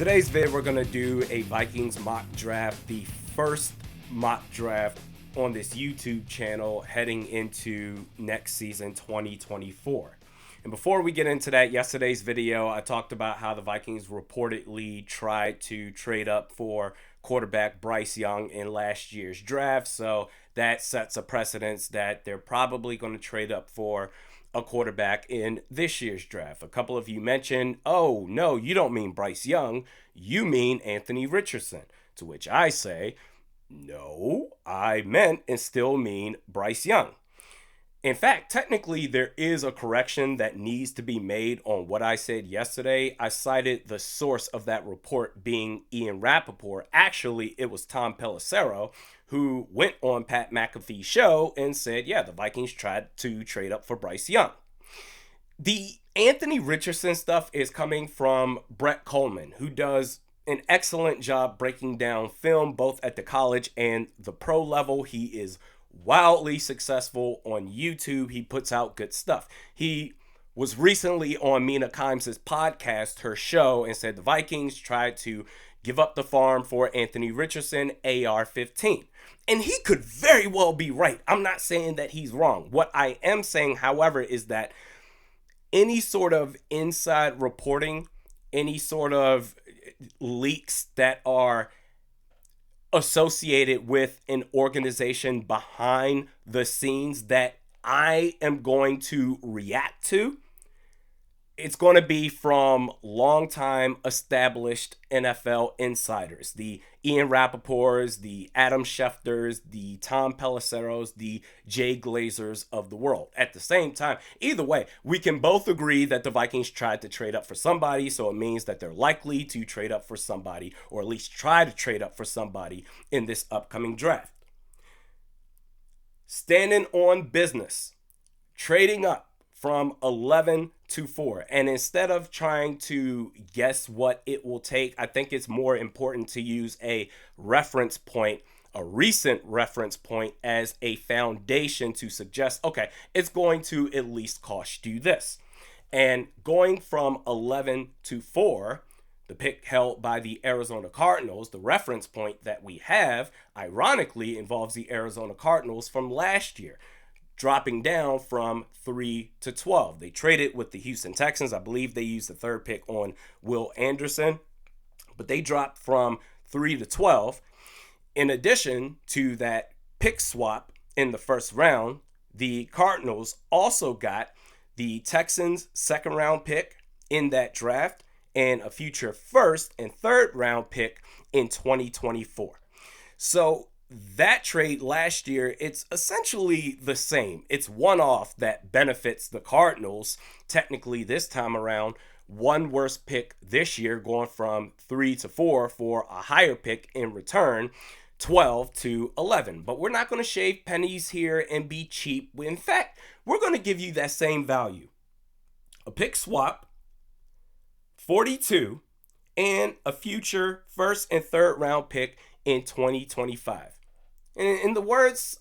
Today's vid, we're going to do a Vikings mock draft, the first mock draft on this YouTube channel heading into next season 2024. And before we get into that, yesterday's video, I talked about how the Vikings reportedly tried to trade up for quarterback Bryce Young in last year's draft. So that sets a precedence that they're probably going to trade up for a quarterback in this year's draft. A couple of you mentioned, oh, no, you don't mean Bryce Young. You mean Anthony Richardson. To which I say, no, I meant and still mean Bryce Young. In fact, technically, there is a correction that needs to be made on what I said yesterday. I cited the source of that report being Ian Rappaport. Actually, it was Tom Pelissero, who went on Pat McAfee's show and said, yeah, the Vikings tried to trade up for Bryce Young. The Anthony Richardson stuff is coming from Brett Coleman, who does an excellent job breaking down film both at the college and the pro level. He is wildly successful on YouTube. He puts out good stuff. He was recently on Mina Kimes' podcast, her show, and said the Vikings tried to give up the farm for Anthony Richardson, AR-15. And he could very well be right. I'm not saying that he's wrong. What I am saying, however, is that any sort of inside reporting, any sort of leaks that are associated with an organization behind the scenes that I am going to react to, it's going to be from longtime established NFL insiders, the Ian Rappaports, the Adam Schefters, the Tom Pelisseros, the Jay Glazers of the world. At the same time, either way, we can both agree that the Vikings tried to trade up for somebody, so it means that they're likely to trade up for somebody, or at least try to trade up for somebody in this upcoming draft. Standing on business, trading up from 11 to 4. And instead of trying to guess what it will take, I think it's more important to use a reference point, a recent reference point, as a foundation to suggest, okay, it's going to at least cost you this. And going from 11 to 4, the pick held by the Arizona Cardinals, the reference point that we have, ironically, involves the Arizona Cardinals from last year, dropping down from 3 to 12. They traded with the Houston Texans. I believe they used the third pick on Will Anderson, but they dropped from 3 to 12. In addition to that pick swap in the first round, the Cardinals also got the Texans' second round pick in that draft and a future first and third round pick in 2024. So that trade last year, it's essentially the same. It's one-off that benefits the Cardinals. Technically, this time around, one worse pick this year, going from 3 to 4 for a higher pick in return, 12 to 11. But we're not going to shave pennies here and be cheap. In fact, we're going to give you that same value. A pick swap, 42, and a future first and third round pick in 2025.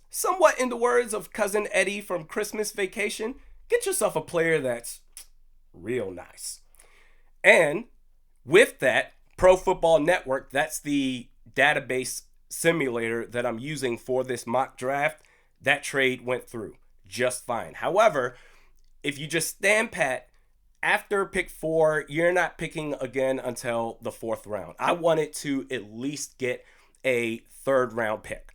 Somewhat in the words of Cousin Eddie from Christmas Vacation, get yourself a player that's real nice. And with that, Pro Football Network, that's the database simulator that I'm using for this mock draft, that trade went through just fine. However, if you just stand pat, after pick 4, you're not picking again until the 4th round. I wanted to at least get a third round pick.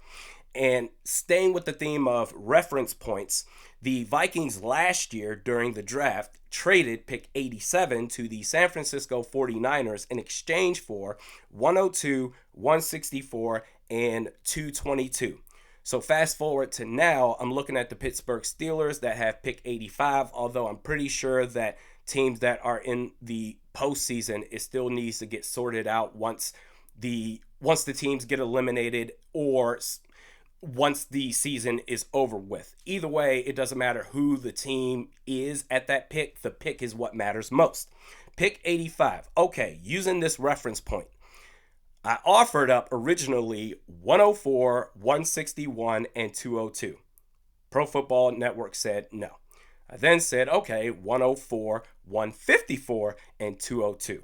And staying with the theme of reference points, the Vikings last year during the draft traded pick 87 to the San Francisco 49ers in exchange for 102, 164, and 222. So fast forward to now, I'm looking at the Pittsburgh Steelers that have pick 85, although I'm pretty sure that teams that are in the postseason, it still needs to get sorted out once the teams get eliminated or once the season is over with. Either way, it doesn't matter who the team is at that pick. The pick is what matters most. Pick 85. Okay, using this reference point, I offered up originally 104, 161, and 202. Pro Football Network said no. I then said, okay, 104, 154, and 202.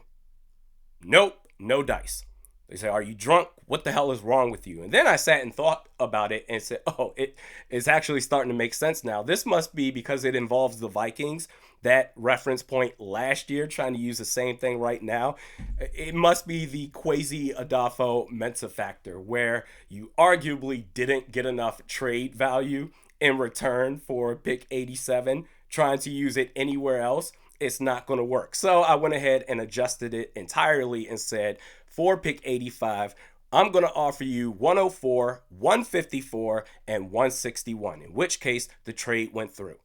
Nope, no dice. They say, are you drunk? What the hell is wrong with you? And then I sat and thought about it and said, oh, it's actually starting to make sense now. This must be because it involves the Vikings. That reference point last year, trying to use the same thing right now. It must be the Quasi Adolfo Mensa factor, where you arguably didn't get enough trade value in return for pick 87. Trying to use it anywhere else, it's not going to work. So I went ahead and adjusted it entirely and said, for pick 85, I'm going to offer you 104, 154, and 161, in which case the trade went through.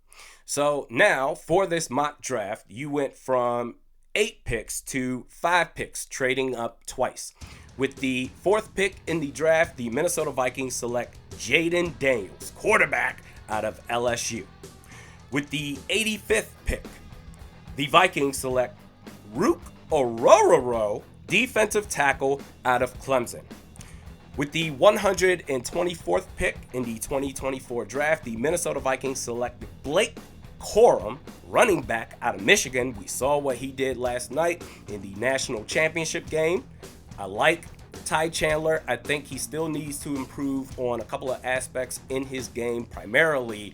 So now for this mock draft, you went from 8 picks to 5 picks, trading up twice. With the 4th pick in the draft, the Minnesota Vikings select Jaden Daniels, quarterback out of LSU. With the 85th pick, the Vikings select Rook Orororo, defensive tackle out of Clemson. With the 124th pick in the 2024 draft, the Minnesota Vikings select Blake Corum, running back out of Michigan. We saw what he did last night in the national championship game. I like Ty Chandler. I think he still needs to improve on a couple of aspects in his game, primarily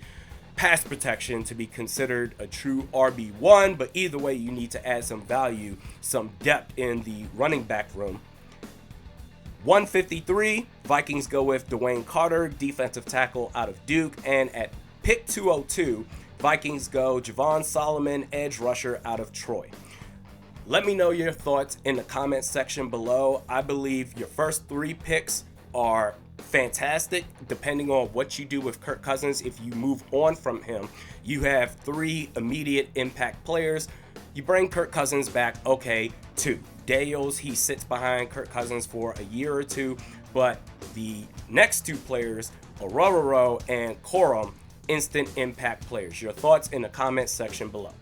pass protection to be considered a true RB1, but either way, you need to add some value, some depth in the running back room. 153, Vikings go with Dwayne Carter, defensive tackle out of Duke, and at pick 202, Vikings go Javon Solomon, edge rusher out of Troy. Let me know your thoughts in the comments section below. I believe your first 3 picks are fantastic. Depending on what you do with Kirk Cousins, if you move on from him, you have 3 immediate impact players. You bring Kirk Cousins back, okay, 2. Daniels, he sits behind Kirk Cousins for a year or 2, but the next 2 players, Orororo and Corum, instant impact players. Your thoughts in the comments section below.